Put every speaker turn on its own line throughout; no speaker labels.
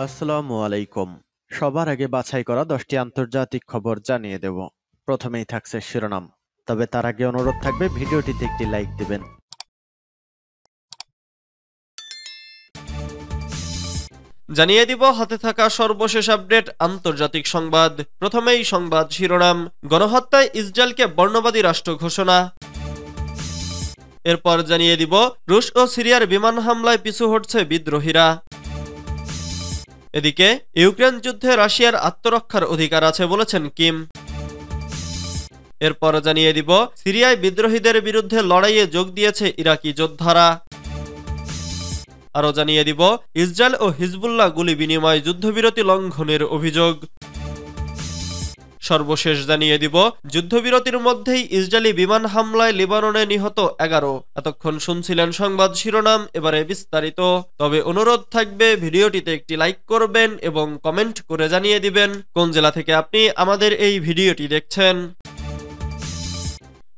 আসসালামু আলাইকুম। সবার আগে বাছাই করা 10টি আন্তর্জাতিক খবর জানিয়ে দেব। প্রথমেই থাকছে শিরোনাম। তবে তার আগে অনুরোধ থাকবে ভিডিওটিতে একটি লাইক দিবেন।
জানিয়ে দিব হাতে থাকা সর্বশেষ আপডেট আন্তর্জাতিক সংবাদ। প্রথমেই সংবাদ শিরোনাম, গণহত্যায় ইসরায়েলকে বর্ণবাদী রাষ্ট্র ঘোষণা। এরপর জানিয়ে দিব রুশ ও সিরিয়ার বিমান হামলায় পিছু হটছে বিদ্রোহীরা। এদিকে ইউক্রেন যুদ্ধে রাশিয়ার আত্মরক্ষার অধিকার আছে বলেছেন কিম। এরপর জানিয়ে দিব সিরিয়ায় বিদ্রোহীদের বিরুদ্ধে লড়াইয়ে যোগ দিয়েছে ইরাকি যোদ্ধারা। আরও জানিয়ে দিব ইসরায়েল ও হিজবুল্লাহ গুলি বিনিময় যুদ্ধবিরতি লঙ্ঘনের অভিযোগ। সর্বশেষ জানিয়ে দিব যুদ্ধবিরতির মধ্যেই ইসরায়েলি বিমান হামলায় লিবাননে নিহত 11। এতক্ষণ শুনছিলেন সংবাদ শিরোনাম, এবারে বিস্তারিত। তবে অনুরোধ থাকবে ভিডিওটিতে একটি লাইক করবেন এবং কমেন্ট করে জানিয়ে দিবেন কোন জেলা থেকে আপনি আমাদের এই ভিডিওটি দেখছেন।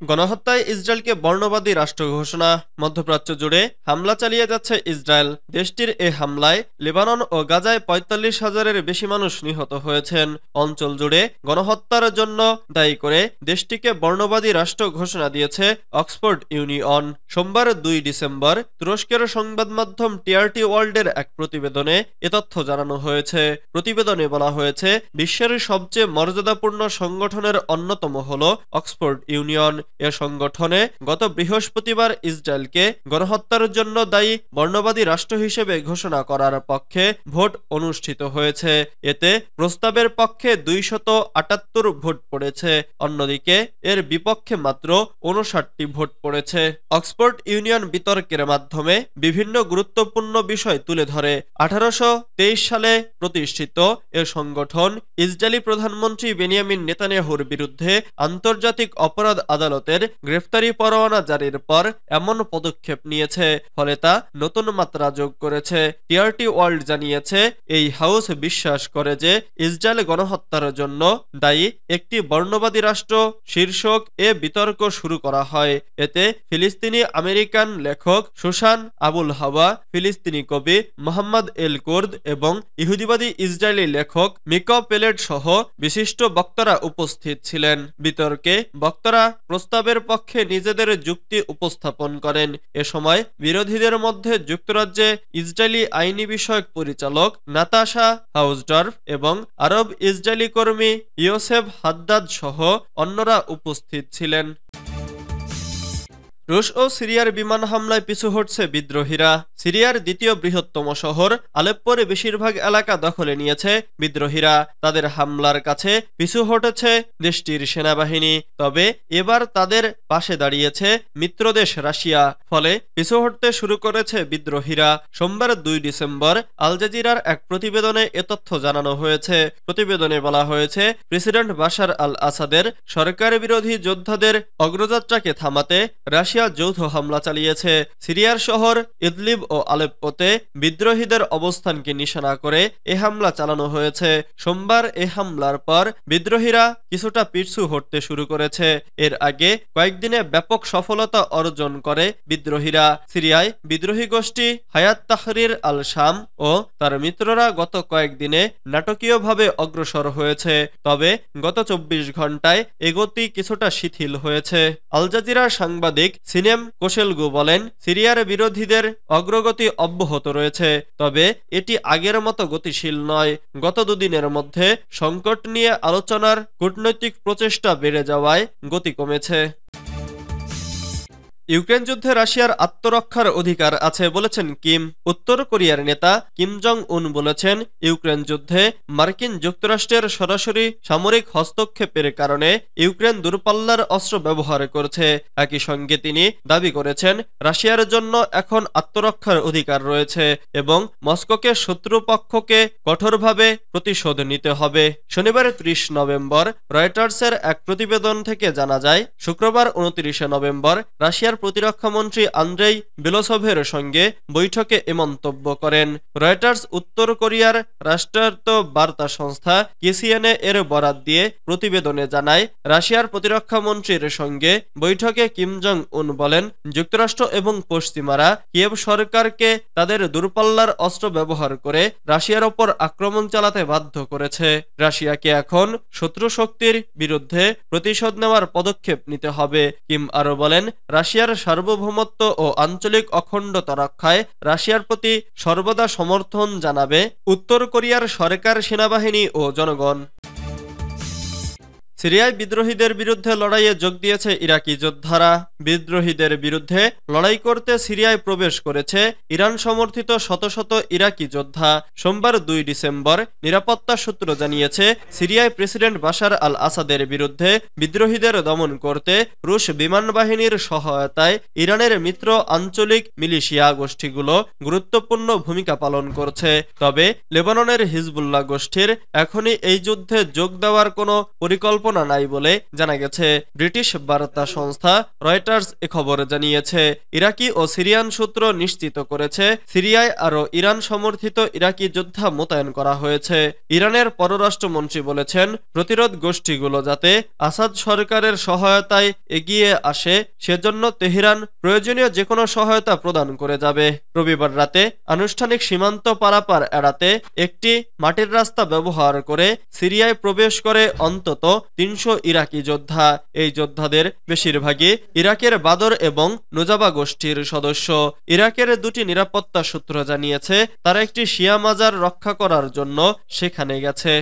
গণহত্যায় ইসরায়েলকে বর্ণবাদী রাষ্ট্র ঘোষণা। মধ্যপ্রাচ্য জুড়ে হামলা চালিয়ে যাচ্ছে ইসরায়েল। দেশটির এ হামলায় লেবানন ও গাজায় ৪৫,০০০-এর বেশি মানুষ নিহত হয়েছেন। অঞ্চল জুড়ে গণহত্যার জন্য দায়ী করে দেশটিকে বর্ণবাদী রাষ্ট্র ঘোষণা দিয়েছে অক্সফোর্ড ইউনিয়ন। সোমবার ২ ডিসেম্বর তুরস্কের সংবাদ মাধ্যম টিআরটি ওয়ার্ল্ডের এক প্রতিবেদনে এ তথ্য জানানো হয়েছে। প্রতিবেদনে বলা হয়েছে, বিশ্বের সবচেয়ে মর্যাদাপূর্ণ সংগঠনের অন্যতম হল অক্সফোর্ড ইউনিয়ন। এ সংগঠনে গত বৃহস্পতিবার ইসরায়েলকে গণহত্যার জন্য দায়ী বর্ণবাদী রাষ্ট্র হিসেবে ঘোষণা করার পক্ষে ভোট অনুষ্ঠিত হয়েছে। এতে প্রস্তাবের পক্ষে ২৭৮ ভোট পড়েছে, অন্যদিকে এর বিপক্ষে মাত্র ৫৯টি ভোট পড়েছে। অক্সফোর্ড ইউনিয়ন বিতর্কের মাধ্যমে বিভিন্ন গুরুত্বপূর্ণ বিষয় তুলে ধরে। ১৮২৩ সালে প্রতিষ্ঠিত এ সংগঠন ইসরায়েলি প্রধানমন্ত্রী বেনিয়ামিন নেতানিয়াহুর বিরুদ্ধে আন্তর্জাতিক অপরাধ আদালতের গ্রেফতারি পরোয়ানা জারির পর এমন পদক্ষেপ নিয়েছে, ফলে তা নতুন মাত্রা যোগ করেছে। টিআরটি ওয়ার্ল্ড জানিয়েছে, এই হাউস বিশ্বাস করে যে ইসরায়েল গণহত্যার জন্য দায়ী একটি বর্ণবাদী রাষ্ট্র শীর্ষক এ বিতর্ক শুরু করা হয়। এতে ফিলিস্তিনি আমেরিকান লেখক সুসান আবুল হাওয়া, ফিলিস্তিনি কবি মোহাম্মদ এল কুর্দ এবং ইহুদিবাদী ইসরায়েলি লেখক মিকো পেলেট সহ বিশিষ্ট বক্তারা উপস্থিত ছিলেন। বিতর্কে বক্তারা প্রস্তাবের পক্ষে নিজেদের যুক্তি উপস্থাপন করেন। এ সময় বিরোধীদের মধ্যে যুক্তরাজ্যে ইসরায়েলি আইনি বিষয়ক পরিচালক নাতাশা হাউসডর্ফ এবং আরব ইসরায়েলি কর্মী ইয়োসেফ হাদ্দাদ সহ অন্যরা উপস্থিত ছিলেন। রুশ ও সিরিয়ার বিমান হামলায় পিছু হটছে বিদ্রোহীরা। সিরিয়ার দ্বিতীয় বৃহত্তম শহর আলেপ্পোর বেশিরভাগ এলাকা দখলে নিয়েছে বিদ্রোহীরা। তাদের হামলার কাছে পিছু হটেছে দেশটির সেনাবাহিনী। তবে এবার তাদের পাশে দাঁড়িয়েছে মিত্রদেশ রাশিয়া, ফলে পিছু হটতে শুরু করেছে বিদ্রোহীরা। সোমবার ২ ডিসেম্বর আল জাজিরার এক প্রতিবেদনে এ তথ্য জানানো হয়েছে। প্রতিবেদনে বলা হয়েছে, প্রেসিডেন্ট বাশার আল আসাদের সরকার বিরোধী যোদ্ধাদের অগ্রযাত্রাকে থামাতে রাশিয়া যৌথ হামলা চালিয়েছে। সিরিয়ার শহর ইদলিব ও আলেপ্পোতে বিদ্রোহীদের অবস্থানকে নিশানা করে এ হামলা চালানো হয়েছে। সোমবার এ হামলার পর বিদ্রোহীরা কিছুটা পিছু হটতে শুরু করেছে। এর আগে কয়েকদিনে ব্যাপক সফলতা অর্জন করে বিদ্রোহীরা। সিরিয়ায় বিদ্রোহী গোষ্ঠী হায়াত তাহরির আল শাম ও তার মিত্ররা গত কয়েকদিনে নাটকীয়ভাবে অগ্রসর হয়েছে। তবে গত ২৪ ঘন্টায় এ গতি কিছুটা শিথিল হয়েছে। আল জাজিরার সাংবাদিক সিনেম কোশেলগু বলেন, সিরিয়ার বিরোধীদের অগ্রগতি অব্যাহত রয়েছে, তবে এটি আগের মতো গতিশীল নয়। গত দুদিনের মধ্যে সংকট নিয়ে আলোচনার কূটনৈতিক প্রচেষ্টা বেড়ে যাওয়ায় গতি কমেছে। ইউক্রেন যুদ্ধে রাশিয়ার আত্মরক্ষার অধিকার আছে বলেছেন কিম। উত্তর কোরিয়ার নেতা কিম জং উন বলেছেন, ইউক্রেন যুদ্ধে মার্কিন যুক্তরাষ্ট্রের সরাসরি সামরিক হস্তক্ষেপের কারণে ইউক্রেন দূরপাল্লার অস্ত্র ব্যবহার করছে। একই সঙ্গে তিনি দাবি করেছেন, রাশিয়ার জন্য এখন আত্মরক্ষার অধিকার রয়েছে এবং মস্কোকে শত্রুপক্ষকে কঠোরভাবে প্রতিশোধ নিতে হবে। শনিবার ৩০ নভেম্বর রয়টার্সের এক প্রতিবেদন থেকে জানা যায়, শুক্রবার ২৯ নভেম্বর রাশিয়ার প্রতিরক্ষামন্ত্রী আন্দ্রেই বেলোসভের সঙ্গে বৈঠকে এ মন্তব্য করেন। রয়টার্স উত্তর কোরিয়ার রাষ্ট্রায়ত্ত বার্তা সংস্থা কেসিএনএ এর বরাত দিয়ে প্রতিবেদনে জানায়, রাশিয়ার প্রতিরক্ষামন্ত্রীর সঙ্গে বৈঠকে কিম জং উন বলেন, যুক্তরাষ্ট্র এবং পশ্চিমারা কিয়েভ সরকারকে তাদের দূরপাল্লার অস্ত্র ব্যবহার করে রাশিয়ার ওপর আক্রমণ চালাতে বাধ্য করেছে। রাশিয়াকে এখন শত্রু শক্তির বিরুদ্ধে প্রতিশোধ নেওয়ার পদক্ষেপ নিতে হবে। কিম আরও বলেন, রাশিয়ার সার্বভৌমত্ব ও আঞ্চলিক অখণ্ডতা রক্ষায় রাশিয়ার প্রতি সর্বদা সমর্থন জানাবে উত্তর কোরিয়ার সরকার, সেনাবাহিনী ও জনগণ। সিরিয়ায় বিদ্রোহীদের বিরুদ্ধে লড়াইয়ে যোগ দিয়েছে ইরাকি যোদ্ধারা। বিদ্রোহীদের বিরুদ্ধে লড়াই করতে সিরিয়ায় প্রবেশ করেছে ইরান সমর্থিত শত শত ইরাকি যোদ্ধা। সোমবার 2 ডিসেম্বর নিরাপত্তা সূত্র জানিয়েছে, সিরিয়ায় প্রেসিডেন্ট বাশার আল আসাদের বিরুদ্ধে বিদ্রোহীদের দমন করতে রুশ বিমান বাহিনীর সহায়তায় ইরানের মিত্র আঞ্চলিক মিলিশিয়া গোষ্ঠীগুলো গুরুত্বপূর্ণ ভূমিকা পালন করছে। তবে লেবাননের হিজবুল্লাহ গোষ্ঠীর এখনই এই যুদ্ধে যোগ দেওয়ার কোনো পরিকল্পনা নাই বলে জানা গেছে। ব্রিটিশ বার্তা সংস্থা রয়টার্স এ খবর জানিয়েছে। ইরাকি ও সিরিয়ান সূত্র নিশ্চিত করেছে, সিরিয়ায় আরও ইরান সমর্থিত ইরাকি যোদ্ধা মোতায়েন করা হয়েছে। ইরানের পররাষ্ট্রমন্ত্রী বলেছেন, প্রতিরোধ গোষ্ঠীগুলো যাতে আসাদ সরকারের সহায়তায় এগিয়ে আসে সেজন্য তেহরান প্রয়োজনীয় যেকোনো সহায়তা প্রদান করে যাবে। রবিবার রাতে আনুষ্ঠানিক সীমান্ত পারাপার এড়াতে একটি মাটির রাস্তা ব্যবহার করে সিরিয়ায় প্রবেশ করে অন্তত 300 ইরাকি যোদ্ধা। এই যোদ্ধাদের বেশিরভাগই ইরাকের বাদর এবং নোজাবা গোষ্ঠীর সদস্য। ইরাকের 2টি নিরাপত্তা সূত্র জানিয়েছে, তারা একটি শিয়া মাজার রক্ষা করার জন্য সেখানে গেছে।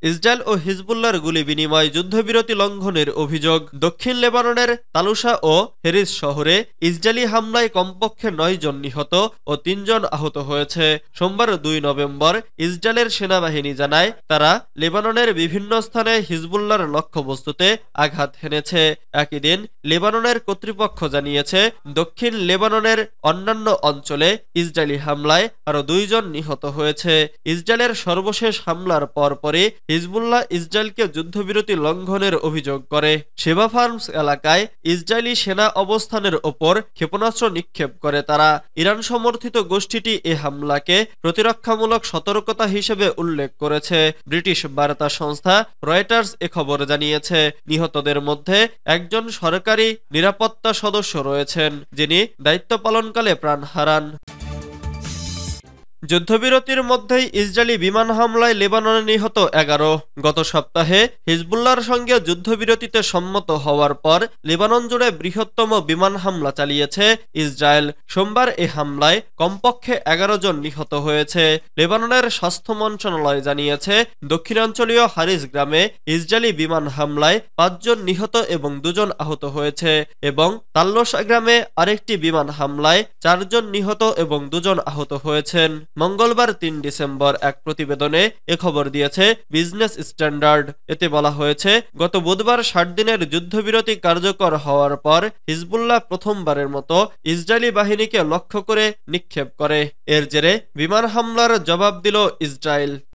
ইসরায়েল ও হিজবুল্লাহর গুলি বিনিময় যুদ্ধবিরতি লঙ্ঘনের অভিযোগ। দক্ষিণ লেবাননের তালুসা ও হেরিস শহরে ইসরায়েলি হামলায় কমপক্ষে 9 জন নিহত ও 3 জন আহত হয়েছে। সোমবার 2 নভেম্বর ইসরায়েলের সেনাবাহিনী জানায়, তারা লেবাননের বিভিন্ন স্থানে হিজবুল্লাহর লক্ষ্যবস্তুতে আঘাত হেনেছে। একই দিন লেবাননের কর্তৃপক্ষ জানিয়েছে, দক্ষিণ লেবাননের অন্যান্য অঞ্চলে ইসরায়েলি হামলায় আরও 2 জন নিহত হয়েছে। ইসরায়েলের সর্বশেষ হামলার পরপরই হিজবুল্লাহ ইসরায়েলকে যুদ্ধবিরতি লঙ্ঘনের অভিযোগ করে। শেবা ফার্মস এলাকায় ইসরায়েলি সেনা অবস্থানের ওপর ক্ষেপণাস্ত্র নিক্ষেপ করে তারা। ইরান সমর্থিত গোষ্ঠীটি এ হামলাকে প্রতিরক্ষামূলক সতর্কতা হিসেবে উল্লেখ করেছে। ব্রিটিশ বার্তা সংস্থা রয়টার্স এ খবর জানিয়েছে, নিহতদের মধ্যে একজন সরকারি নিরাপত্তা সদস্য রয়েছেন, যিনি দায়িত্ব পালনকালে প্রাণ হারান। যুদ্ধবিরতির মধ্যেই ইসরায়েলি বিমান হামলায় লেবাননে নিহত 11। গত সপ্তাহে হিজবুল্লাহর সঙ্গে যুদ্ধবিরতিতে সম্মত হওয়ার পর লেবানন জুড়ে বৃহত্তম বিমান হামলা চালিয়েছে ইসরায়েল। সোমবার এ হামলায় কমপক্ষে 11 জন নিহত হয়েছে। লেবাননের স্বাস্থ্য মন্ত্রণালয় জানিয়েছে, দক্ষিণাঞ্চলীয় হারিস গ্রামে ইসরায়েলি বিমান হামলায় 5 জন নিহত এবং 2 জন আহত হয়েছে এবং তাল্লোসা গ্রামে আরেকটি বিমান হামলায় 4 জন নিহত এবং 2 জন আহত হয়েছেন। মঙ্গলবার 3 ডিসেম্বর এক প্রতিবেদনে এ খবর দিয়েছে বিজনেস স্ট্যান্ডার্ড। এতে বলা হয়েছে, গত বুধবার 60 দিনের যুদ্ধবিরতি কার্যকর হওয়ার পর হিজবুল্লাহ প্রথমবারের মতো ইসরায়েলি বাহিনীকে লক্ষ্য করে নিক্ষেপ করে। এর জেরে বিমান হামলার জবাব দিল ইসরায়েল।